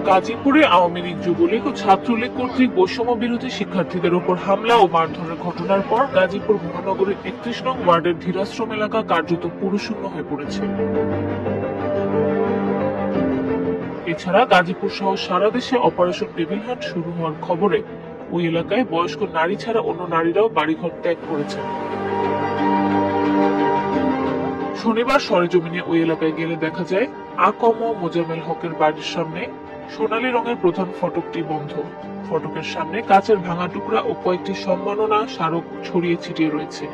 গাজীপুরে আওয়ামী লীগ, যুবলীগ ও ছাত্রলীগ কর্তৃক বৈষম্য বিরোধী শিক্ষার্থীদের উপর হামলা ও মারধরের ঘটনার পর গাজীপুর মহানগরীর ৩১ নং ওয়ার্ডের ধীরাশ্রম এলাকা কার্যত পুরশূন্য হয়ে পড়েছে। এছাড়া গাজীপুর সহ সারা দেশে অপারেশন টেবিল হান্ট শুরু হওয়ার খবরে ওই এলাকায় বয়স্ক নারী ছাড়া অন্য নারীরাও বাড়িঘর ত্যাগ করেছেন। শনিবার সরেজমিনে ওই এলাকায় গেলে দেখা যায় আকম মোজাম্মেল হকের বাড়ির সামনে সোনালী রঙের প্রধান ফটকটি বন্ধ। ফটকের সামনে কাচের ভাঙা টুকরা ও কয়েকটি সম্মাননা স্মারক ছড়িয়ে ছিটিয়ে রয়েছে।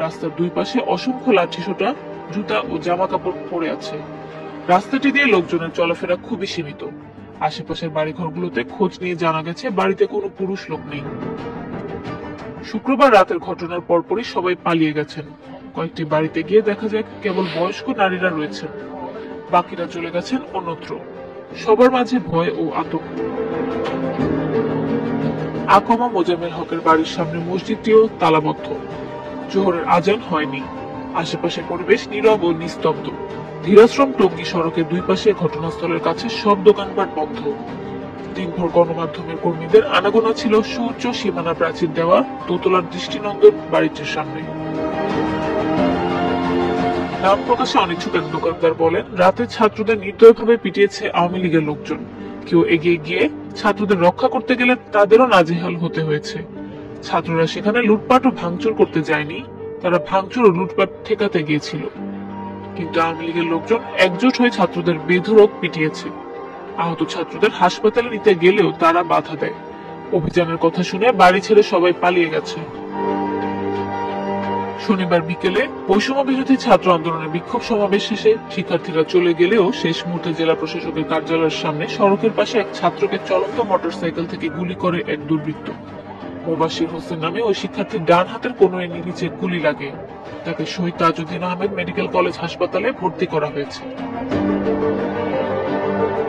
রাস্তার দুই পাশে অসংখ্য লাঠিসোঁটা, জুতা ও জামা কাপড় পড়ে আছে। রাস্তাটি দিয়ে লোকজনের চলাফেরা খুবই সীমিত। আশেপাশের বাড়িঘরগুলোতে খোঁজ নিয়ে জানা গেছে বাড়িতে কোনো পুরুষ লোক নেই। শুক্রবার রাতের ঘটনার পরপরই সবাই পালিয়ে গেছেন। কয়েকটি বাড়িতে গিয়ে দেখা যায় কেবল বয়স্ক নারীরা রয়েছেন, বাকিরা চলে গেছেন অন্যত্র। সবার মাঝে ভয় ও আতঙ্ক। আকমা মোজাম্মেল হকের বাড়ির সামনে মসজিদটিও তালাবদ্ধ। জোহরের আজান হয়নি। আশেপাশের পরিবেশ নীরব ও নিস্তব্ধ। ধীরাশ্রম টঙ্গী সড়কের দুই পাশে ঘটনাস্থলের কাছে সব দোকানপাট বন্ধ। দিনভর গণমাধ্যমের কর্মীদের আনাগোনা ছিল সুউচ্চ সীমানা প্রাচীর দেওয়া দোতলার দৃষ্টিনন্দন বাড়িটির সামনে। নাম প্রকাশে অনিচ্ছুক এক দোকানদার বলেন, রাতে ছাত্রদের নির্দয়ভাবে পিটিয়েছে আওয়ামী লীগের লোকজন। কেউ এগিয়ে গিয়ে ছাত্রদের রক্ষা করতে গেলে তাদেরও নাজেহাল হতে হয়েছে। ছাত্ররা সেখানে লুটপাট ও ভাঙচুর করতে যায়নি, তারা ভাঙচুর ও লুটপাট ঠেকাতে গিয়েছিল। কিন্তু আওয়ামী লীগের লোকজন একজোট হয়ে ছাত্রদের বেধড়ক পিটিয়েছে। আহত ছাত্রদের হাসপাতালে নিতে গেলেও তারা বাধা দেয়। অভিযানের কথা শুনে বাড়ি ছেড়ে সবাই পালিয়ে গেছে। শনিবার বিকেলে বৈষম্য বিরোধী ছাত্র আন্দোলনের বিক্ষোভ সমাবেশ শেষে শিক্ষার্থীরা চলে গেলেও শেষ মুহূর্তে জেলা প্রশাসকের কার্যালয়ের সামনে সড়কের পাশে এক ছাত্রকে চলন্ত মোটরসাইকেল থেকে গুলি করে এক দুর্বৃত্ত। মুবাশির হোসেন নামে ওই শিক্ষার্থীর ডান হাতের কোণের নিচে গুলি লাগে। তাকে শহীদ তাজউদ্দিন আহমেদ মেডিকেল কলেজ হাসপাতালে ভর্তি করা হয়েছে।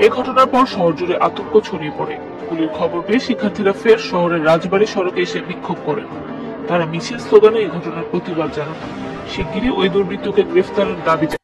এ ঘটনার পর শহর জুড়ে আতঙ্ক ছড়িয়ে পড়ে। গুলির খবর পেয়ে শিক্ষার্থীরা ফের শহরের রাজবাড়ী সড়কে এসে বিক্ষোভ করেন। তারা মিছিল স্লোগানে এই ঘটনার প্রতিবাদ জানান। শিগগিরই ওই দুর্বৃত্তকে গ্রেফতারের দাবি জানান।